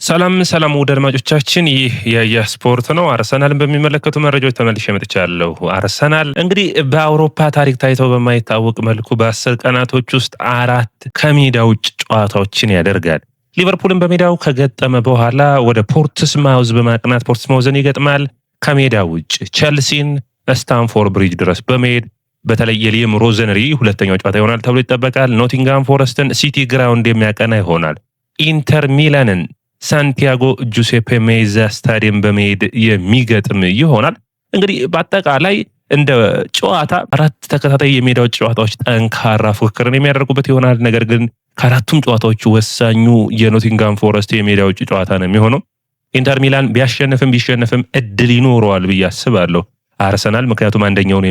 ሰላም ውድ አድማጮቻችን፣ ይህ የስፖርት ነው። አርሰናልን በሚመለከቱ መረጃዎች ተመልሼ መጥቻለሁ። አርሰናል እንግዲህ በአውሮፓ ታሪክ ታይተው በማይታወቅ መልኩ በ10 ቀናቶች ውስጥ 4 ከሜዳ ውጭ ጨዋታዎችን ያደርጋል። ሊቨርፑልን በሜዳው ከገጠመ በኋላ ወደ ፖርትስማውዝ በማቅናት ፖርትስማውዝን ይገጥማል። ከሜዳ ውጭ ቸልሲን ስታንፎርድ ብሪጅ ድረስ በመሄድ በተለይ የሊየም ሮዘነሪ ሁለተኛው ጨዋታ ይሆናል ተብሎ ይጠበቃል። ኖቲንግሃም ፎረስትን ሲቲ ግራውንድ የሚያቀና ይሆናል። ኢንተር ሚላንን ሳንቲያጎ ጁሴፔ ሜዛ ስታዲየም በመሄድ የሚገጥም ይሆናል። እንግዲህ በአጠቃላይ እንደ ጨዋታ 4 ተከታታይ የሜዳ ውጭ ጨዋታዎች ጠንካራ ፉክክርን የሚያደርጉበት ይሆናል። ነገር ግን ከአራቱም ጨዋታዎች ወሳኙ የኖቲንግሃም ፎረስት የሜዳ ውጭ ጨዋታ ነው የሚሆነው። ኢንተር ሚላን ቢሸነፍም እድል ይኖረዋል ብዬ አስባለሁ አርሰናል፣ ምክንያቱም አንደኛውን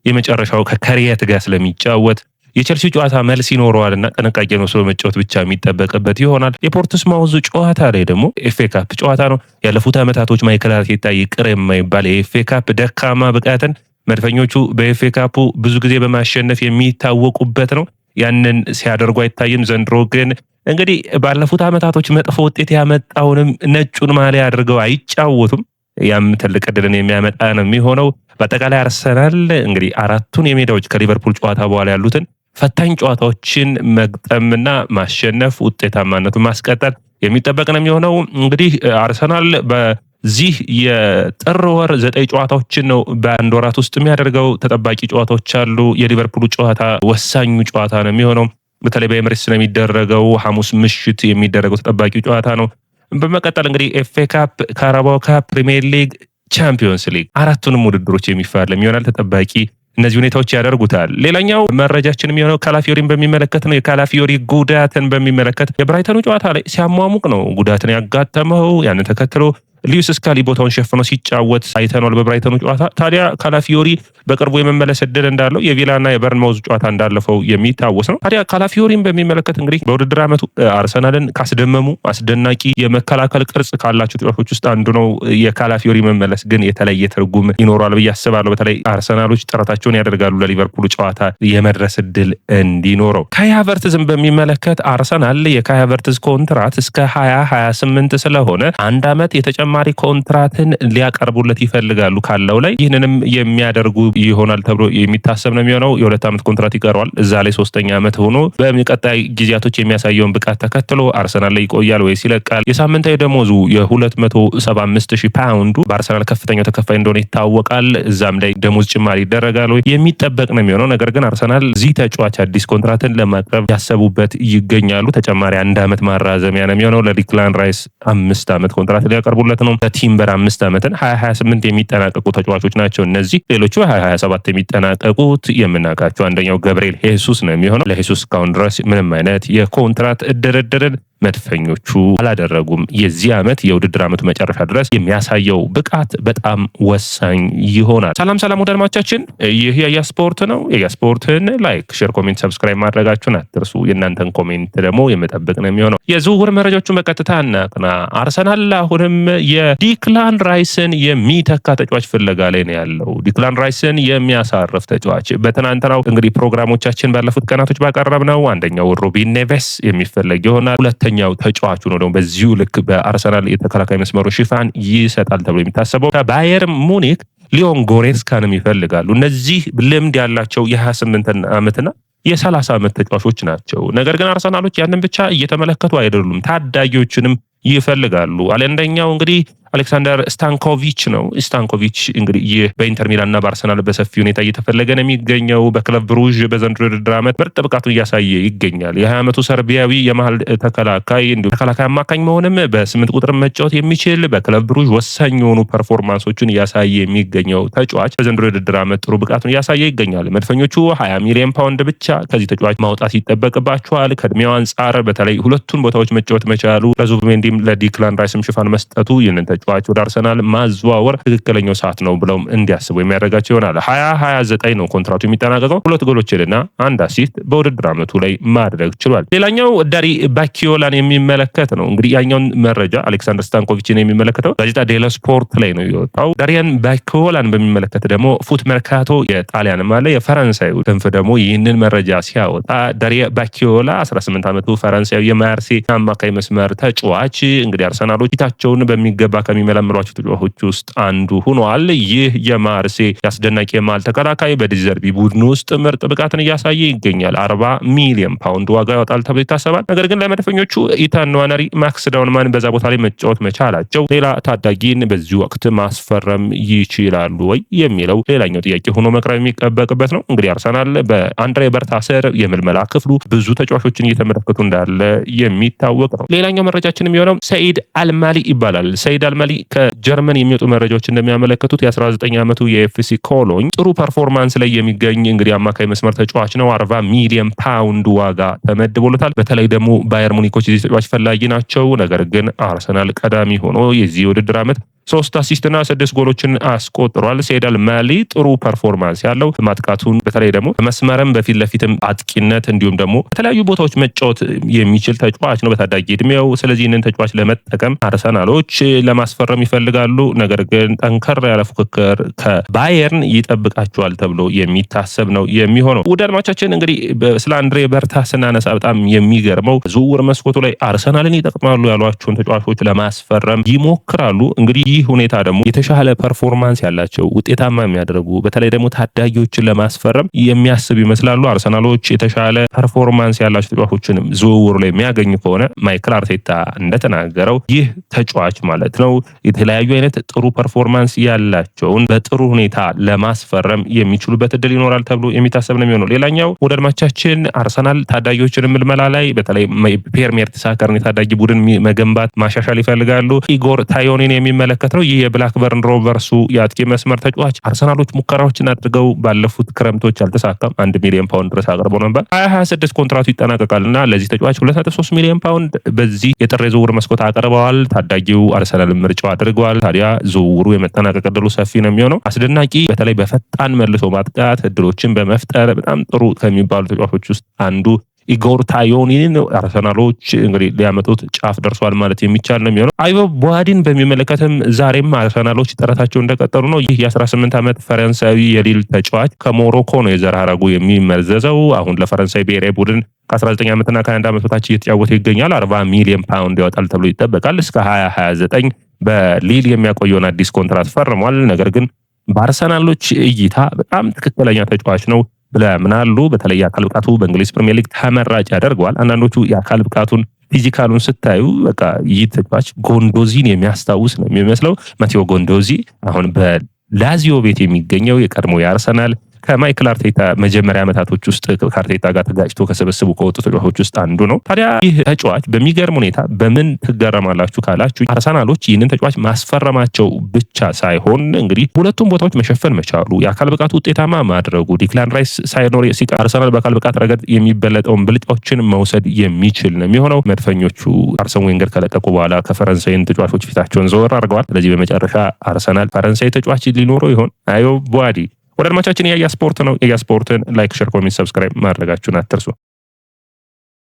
የመጨረሻው ከከሪየት ጋር ስለሚጫወት የቸልሲ ጨዋታ መልስ ይኖረዋልና ጥንቃቄ ነው ስለ መጫወት ብቻ የሚጠበቅበት ይሆናል። የፖርትስማውዝ ጨዋታ ላይ ደግሞ ኤፍኤ ካፕ ጨዋታ ነው። ያለፉት ዓመታቶች ማይክል አርቴታ ይቅር የማይባል የኤፍኤ ካፕ ደካማ ብቃትን መድፈኞቹ በኤፍኤ ካፑ ብዙ ጊዜ በማሸነፍ የሚታወቁበት ነው። ያንን ሲያደርጉ አይታይም። ዘንድሮ ግን እንግዲህ ባለፉት ዓመታቶች መጥፎ ውጤት ያመጣውንም ነጩን ማሊያ አድርገው አይጫወቱም። ያም ትልቅ ዕድልን የሚያመጣ ነው የሚሆነው። በአጠቃላይ አርሰናል እንግዲህ 4ቱን የሜዳዎች ከሊቨርፑል ጨዋታ በኋላ ያሉትን ፈታኝ ጨዋታዎችን መግጠምና ማሸነፍ ውጤታማነቱን ማስቀጠል የሚጠበቅ ነው የሚሆነው። እንግዲህ አርሰናል በዚህ የጥር ወር 9 ጨዋታዎችን ነው በአንድ ወራት ውስጥ የሚያደርገው። ተጠባቂ ጨዋታዎች አሉ። የሊቨርፑሉ ጨዋታ ወሳኙ ጨዋታ ነው የሚሆነው። በተለይ በኤምሬትስ ነው የሚደረገው። ሐሙስ ምሽት የሚደረገው ተጠባቂ ጨዋታ ነው። በመቀጠል እንግዲህ ኤፍኤ ካፕ፣ ካራባኦ ካፕ፣ ፕሪሚየር ሊግ፣ ቻምፒዮንስ ሊግ 4ቱንም ውድድሮች የሚፋለም ይሆናል። ተጠባቂ እነዚህ ሁኔታዎች ያደርጉታል። ሌላኛው መረጃችን የሚሆነው ካላፊዮሪን በሚመለከት ነው። የካላፊዮሪ ጉዳትን በሚመለከት የብራይተኑ ጨዋታ ላይ ሲያሟሙቅ ነው ጉዳትን ያጋጠመው። ያንን ተከትሎ ሊዩስ ስካሊ ቦታውን ሸፍኖ ሲጫወት አይተናል በብራይተኑ ጨዋታ። ታዲያ ካላፊዮሪ በቅርቡ የመመለስ እድል እንዳለው የቪላና የበርንማውዝ ጨዋታ እንዳለፈው የሚታወስ ነው። ታዲያ ካላፊዮሪን በሚመለከት እንግዲህ በውድድር ዓመቱ አርሰናልን ካስደመሙ አስደናቂ የመከላከል ቅርጽ ካላቸው ተጫዋቾች ውስጥ አንዱ ነው። የካላፊዮሪ መመለስ ግን የተለየ ትርጉም ይኖረዋል ብዬ አስባለሁ። በተለይ አርሰናሎች ጥረታቸውን ያደርጋሉ ለሊቨርፑል ጨዋታ የመድረስ እድል እንዲኖረው። ካይ ሃቨርትዝን በሚመለከት አርሰናል የካይ ሃቨርትዝ ኮንትራት እስከ 2028 ስለሆነ 1 ዓመት የተጨማሪ ኮንትራትን ሊያቀርቡለት ይፈልጋሉ ካለው ላይ። ይህንንም የሚያደርጉ ይሆናል ተብሎ የሚታሰብ ነው የሚሆነው። የ2 ዓመት ኮንትራት ይቀረዋል። እዛ ላይ 3ኛ ዓመት ሆኖ በቀጣይ ጊዜያቶች የሚያሳየውን ብቃት ተከትሎ አርሰናል ላይ ይቆያል ወይስ ይለቃል? የሳምንታዊ ደሞዙ የ275,000 ፓውንዱ በአርሰናል ከፍተኛው ተከፋይ እንደሆነ ይታወቃል። እዛም ላይ ደሞዝ ጭማሪ ይደረጋል ወይ የሚጠበቅ ነው የሚሆነው። ነገር ግን አርሰናል እዚህ ተጫዋች አዲስ ኮንትራትን ለማቅረብ ያሰቡበት ይገኛሉ። ተጨማሪ 1 ዓመት ማራዘሚያ ነው የሚሆነው። ለዲክላን ራይስ 5 ዓመት ኮንትራት ሊያቀርቡለት ነው። ለቲምበር 5 ዓመትን 2028 የሚጠናቀቁ ተጫዋቾች ናቸው እነዚህ። ሌሎቹ 2027 የሚጠናቀቁት የምናውቃቸው አንደኛው ገብርኤል ሄሱስ ነው የሚሆነው። ለሄሱስ እስካሁን ድረስ ምንም አይነት የኮንትራት እድርድርን መድፈኞቹ አላደረጉም። የዚህ ዓመት የውድድር ዓመቱ መጨረሻ ድረስ የሚያሳየው ብቃት በጣም ወሳኝ ይሆናል። ሰላም ወደ አድማጮቻችን፣ ይህ የስፖርት ነው። የስፖርትን ላይክ፣ ሼር፣ ኮሜንት፣ ሰብስክራይብ ማድረጋችሁን አትርሱ። የእናንተን ኮሜንት ደግሞ የመጠበቅ ነው የሚሆነው። የዝውውር መረጃዎቹን በቀጥታ እናቅና። አርሰናል አሁንም የዲክላን ራይስን የሚተካ ተጫዋች ፍለጋ ላይ ነው ያለው። ዲክላን ራይስን የሚያሳርፍ ተጫዋች በትናንትናው እንግዲህ ፕሮግራሞቻችን ባለፉት ቀናቶች ባቀረብነው አንደኛው ሩበን ኔቬስ የሚፈለግ ይሆናል። ሁለተኛው ተጫዋቹ ነው ደግሞ በዚሁ ልክ በአርሰናል የተከላካይ መስመሩ ሽፋን ይሰጣል ተብሎ የሚታሰበው ከባየር ሙኒክ ሊዮን ጎሬስካንም ይፈልጋሉ። እነዚህ ልምድ ያላቸው የ28 ዓመትና የ30 ዓመት ተጫዋቾች ናቸው። ነገር ግን አርሰናሎች ያንን ብቻ እየተመለከቱ አይደሉም፣ ታዳጊዎችንም ይፈልጋሉ። አንደኛው እንግዲህ አሌክሳንደር ስታንኮቪች ነው። ስታንኮቪች እንግዲህ ይህ በኢንተር ሚላንና በአርሰናል በሰፊ ሁኔታ እየተፈለገ ነው የሚገኘው። በክለብ ብሩዥ በዘንድሮ ውድድር ዓመት ምርጥ ብቃቱን እያሳየ ይገኛል። የ20 ዓመቱ ሰርቢያዊ የመሃል ተከላካይ እንዲሁም ተከላካይ አማካኝ መሆንም በ8 ቁጥር መጫወት የሚችል በክለብ ብሩዥ ወሳኝ የሆኑ ፐርፎርማንሶችን እያሳየ የሚገኘው ተጫዋች በዘንድሮ ውድድር ዓመት ጥሩ ብቃቱን እያሳየ ይገኛል። መድፈኞቹ 20 ሚሊዮን ፓውንድ ብቻ ከዚህ ተጫዋች ማውጣት ይጠበቅባቸዋል። ከእድሜው አንጻር በተለይ ሁለቱን ቦታዎች መጫወት መቻሉ ለዙቢሜንዲም ለዲክላን ራይስም ሽፋን መስጠቱ ይህንን ተጫዋች ወደ አርሰናል ማዘዋወር ትክክለኛው ሰዓት ነው ብለውም እንዲያስቡ የሚያደርጋቸው ይሆናል። 2029 ነው ኮንትራቱ የሚጠናቀቀው። 2 ጎሎችንና 1 አሲስት በውድድር ዓመቱ ላይ ማድረግ ችሏል። ሌላኛው ዳሪ ባኪዮላን የሚመለከት ነው። እንግዲህ ያኛውን መረጃ አሌክሳንደር ስታንኮቪችን የሚመለከተው ጋዜጣ ዴሎ ስፖርት ላይ ነው የወጣው። ዳሪያን ባኪዮላን በሚመለከት ደግሞ ፉት መርካቶ የጣሊያን ማለ የፈረንሳዩ ክንፍ ደግሞ ይህንን መረጃ ሲያወጣ ዳሪያ ባኪዮላ 18 ዓመቱ ፈረንሳዊ የማርሴ አማካይ መስመር ተጫዋች እንግዲህ አርሰናሎች ፊታቸውን በሚገባ ከሚመለምሏቸው ተጫዋቾች ውስጥ አንዱ ሆኗል። ይህ የማርሴ አስደናቂ የማል ተከላካይ በዲዘርቢ ቡድን ውስጥ ምርጥ ብቃትን እያሳየ ይገኛል። 40 ሚሊዮን ፓውንድ ዋጋ ያወጣል ተብሎ ይታሰባል። ነገር ግን ለመድፈኞቹ ኢታን ንዋነሪ፣ ማክስ ዳውንማን በዛ ቦታ ላይ መጫወት መቻላቸው ሌላ ታዳጊን በዚህ ወቅት ማስፈረም ይችላሉ ወይ የሚለው ሌላኛው ጥያቄ ሆኖ መቅረብ የሚጠበቅበት ነው። እንግዲህ አርሰናል በአንድሬ በርታ ስር የምልመላ ክፍሉ ብዙ ተጫዋቾችን እየተመለከቱ እንዳለ የሚታወቅ ነው። ሌላኛው መረጃችን የሚሆነው ሰኢድ አልማሊ ይባላል። ሰኢድ አልማሊ ከጀርመን የሚወጡ መረጃዎች እንደሚያመለክቱት የ19 ዓመቱ የኤፍሲ ኮሎኝ ጥሩ ፐርፎርማንስ ላይ የሚገኝ እንግዲህ አማካይ መስመር ተጫዋች ነው። 40 ሚሊዮን ፓውንድ ዋጋ ተመድቦለታል። በተለይ ደግሞ ባየር ሙኒኮች የዚህ ተጫዋች ፈላጊ ናቸው። ነገር ግን አርሰናል ቀዳሚ ሆኖ የዚህ ውድድር ዓመት 3 አሲስትና 6 ጎሎችን አስቆጥሯል። ሰኢድ አልማሊ ጥሩ ፐርፎርማንስ ያለው ማጥቃቱን በተለይ ደግሞ በመስመርም በፊት ለፊትም አጥቂነት እንዲሁም ደግሞ በተለያዩ ቦታዎች መጫወት የሚችል ተጫዋች ነው በታዳጊ እድሜው። ስለዚህ ይህንን ተጫዋች ለመጠቀም አርሰናሎች ለማስፈረም ይፈልጋሉ። ነገር ግን ጠንከር ያለ ፉክክር ከባየርን ይጠብቃቸዋል ተብሎ የሚታሰብ ነው የሚሆነው። ውድ አድማጮቻችን እንግዲህ ስለ አንድሬ በርታ ስናነሳ በጣም የሚገርመው ዝውውር መስኮቱ ላይ አርሰናልን ይጠቅማሉ ያሏቸውን ተጫዋቾች ለማስፈረም ይሞክራሉ። እንግዲህ ይህ ሁኔታ ደግሞ የተሻለ ፐርፎርማንስ ያላቸው ውጤታማ የሚያደርጉ በተለይ ደግሞ ታዳጊዎችን ለማስፈረም የሚያስብ ይመስላሉ። አርሰናሎች የተሻለ ፐርፎርማንስ ያላቸው ተጫዋቾችንም ዝውውር ላይ የሚያገኙ ከሆነ ማይክል አርቴታ እንደተናገረው ይህ ተጫዋች ማለት ነው የተለያዩ አይነት ጥሩ ፐርፎርማንስ ያላቸውን በጥሩ ሁኔታ ለማስፈረም የሚችሉበት እድል ይኖራል ተብሎ የሚታሰብ ነው የሚሆነው። ሌላኛው ወደ አድማቻችን አርሰናል ታዳጊዎችን ምልመላ ላይ በተለይ ፒየር ሜርቴሳከርን የታዳጊ ቡድን መገንባት ማሻሻል ይፈልጋሉ። ኢጎር ታዮኒን የሚመለከት ነው። ይህ የብላክበርን ሮቨርሱ የአጥቂ መስመር ተጫዋች አርሰናሎች ሙከራዎችን አድርገው ባለፉት ክረምቶች አልተሳካም። 1 ሚሊዮን ፓውንድ ድረስ አቅርቦ ነበር። 2026 ኮንትራቱ ይጠናቀቃልና ለዚህ ተጫዋች 2.3 ሚሊዮን ፓውንድ በዚህ የጥር የዝውውር መስኮት አቅርበዋል። ታዳጊው አርሰናል ምርጫው አድርገዋል። ታዲያ ዝውውሩ የመጠናቀቅ እድሉ ሰፊ ነው የሚሆነው። አስደናቂ በተለይ በፈጣን መልሶ ማጥቃት እድሎችን በመፍጠር በጣም ጥሩ ከሚባሉ ተጫዋቾች ውስጥ አንዱ ኢጎር ታዮኒን አርሰናሎች እንግዲህ ሊያመጡት ጫፍ ደርሷል ማለት የሚቻል ነው የሚሆነው። አይቮ ቡሃዲን በሚመለከትም ዛሬም አርሰናሎች ጥረታቸው እንደቀጠሉ ነው። ይህ የ18 ዓመት ፈረንሳዊ የሊል ተጫዋች ከሞሮኮ ነው የዘር ሐረጉ የሚመዘዘው። አሁን ለፈረንሳይ ብሔራዊ ቡድን ከ19 ዓመትና ከ21 ዓመት በታች እየተጫወተ ይገኛል። 40 ሚሊዮን ፓውንድ ያወጣል ተብሎ ይጠበቃል። እስከ 2029 በሊል የሚያቆየውን አዲስ ኮንትራት ፈርሟል። ነገር ግን በአርሰናሎች እይታ በጣም ትክክለኛ ተጫዋች ነው ብለምናሉ። በተለይ የአካል ብቃቱ በእንግሊዝ ፕሪሚየር ሊግ ተመራጭ ያደርገዋል። አንዳንዶቹ የአካል ብቃቱን ፊዚካሉን ስታዩ በቃ ይህ ተጫዋች ጎንዶዚን የሚያስታውስ ነው የሚመስለው። ማቴዎ ጎንዶዚ አሁን በላዚዮ ቤት የሚገኘው የቀድሞ የአርሰናል ከማይክል አርቴታ መጀመሪያ ዓመታቶች ውስጥ ከአርቴታ ጋር ተጋጭቶ ከሰበሰቡ ከወጡ ተጫዋቾች ውስጥ አንዱ ነው። ታዲያ ይህ ተጫዋች በሚገርም ሁኔታ በምን ትገረማላችሁ ካላችሁ አርሰናሎች ይህንን ተጫዋች ማስፈረማቸው ብቻ ሳይሆን እንግዲህ ሁለቱም ቦታዎች መሸፈን መቻሉ፣ የአካል ብቃቱ ውጤታማ ማድረጉ፣ ዲክላን ራይስ ሳይኖር ሲቀር አርሰናል በአካል ብቃት ረገድ የሚበለጠውን ብልጫዎችን መውሰድ የሚችል ነው የሚሆነው። መድፈኞቹ አርሰን ዌንገር ከለቀቁ በኋላ ከፈረንሳይን ተጫዋቾች ፊታቸውን ዘወር አድርገዋል። ስለዚህ በመጨረሻ አርሰናል ፈረንሳይ ተጫዋች ሊኖረው ይሆን? አይቮ ቡሃዲ ወደ አድማቻችን የያ ስፖርት ነው። የያ ስፖርትን ላይክ፣ ሼር፣ ኮሜንት፣ ሰብስክራይብ ማድረጋችሁን አትርሱ።